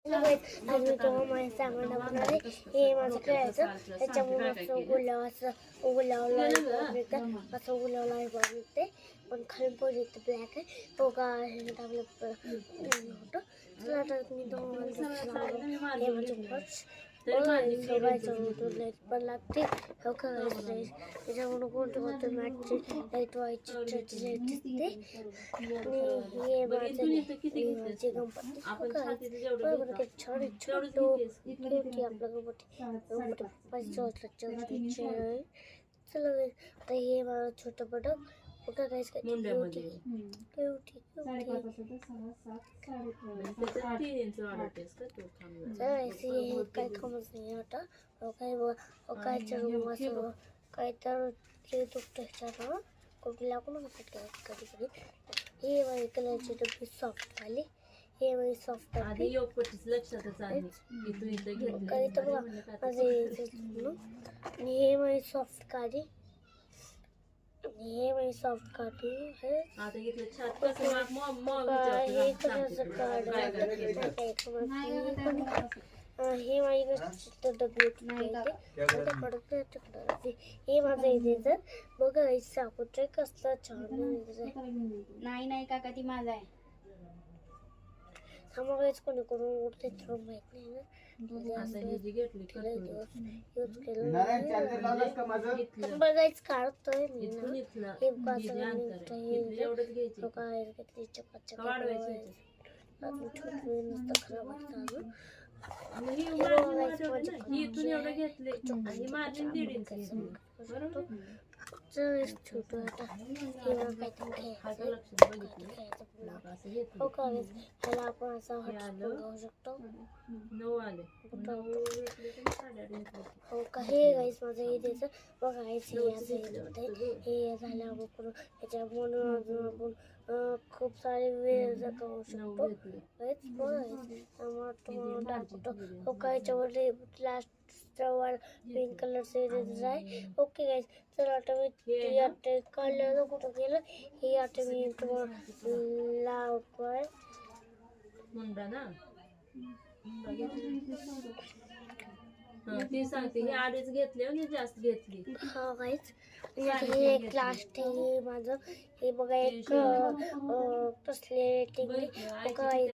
आज मी तुम्हाला माझ्या सामान बनवणार आहे. हे माझं खेळायचं त्याच्यामुळे असं गुलाब निघतं असं गुलाब निघते पण खाली पण येतं ब्लॅक आहे तो का आपलं होतं. चला आता मी तुम्हाला हे म्हणजे फर्स्ट पण लागते हो त्याच्यामुळे कोणते कोणते मॅटचे लाईट व्हायची लाईट दिसते आणि हे माझे गणपती छान छोटो आपला गणपती चला आता हे माझं छोटं पटक बघा काहीच काय खमच नाही आता काय काय तर ते दुखतं कुठे लागून कधी कधी हे माझे कलरची डब्बी सॉफ्ट झाली. हे माझी सॉफ्ट लक्षातच आली की तू इथं आणि हे माझी सॉफ्ट काढी हे माझी सॉफ्ट काढी हे हे माझी डब्बी हे माझं इथे तर बघा साखर कसलं छान नाही काका ती माझा आहे. आम्हालाच कोणी करून उठते तर माहित नाही ना. बघायच काढतोय मी छोट आता ह्याला आपण असं हटवून शकतो. हो का हे गाईस माझं हे द्यायचं बघा हे झालं आपण ह्याच्यामुळे अजून आपण खूप सारे वेळ जगवू शकतो. दाखवतो हो का ह्याच्यावर लास्ट वर पिंक कलरचे आहे. ओके गाईस चला आता मी आता काढलं कुठं गेलं हे आता मी तुम्हाला लावतोय मुंडा ना ती सांगते ही आधीच घेतली आणि जास्त घेतली. हा गाईस हे एक लास्ट हे माझं हे बघा एक कसले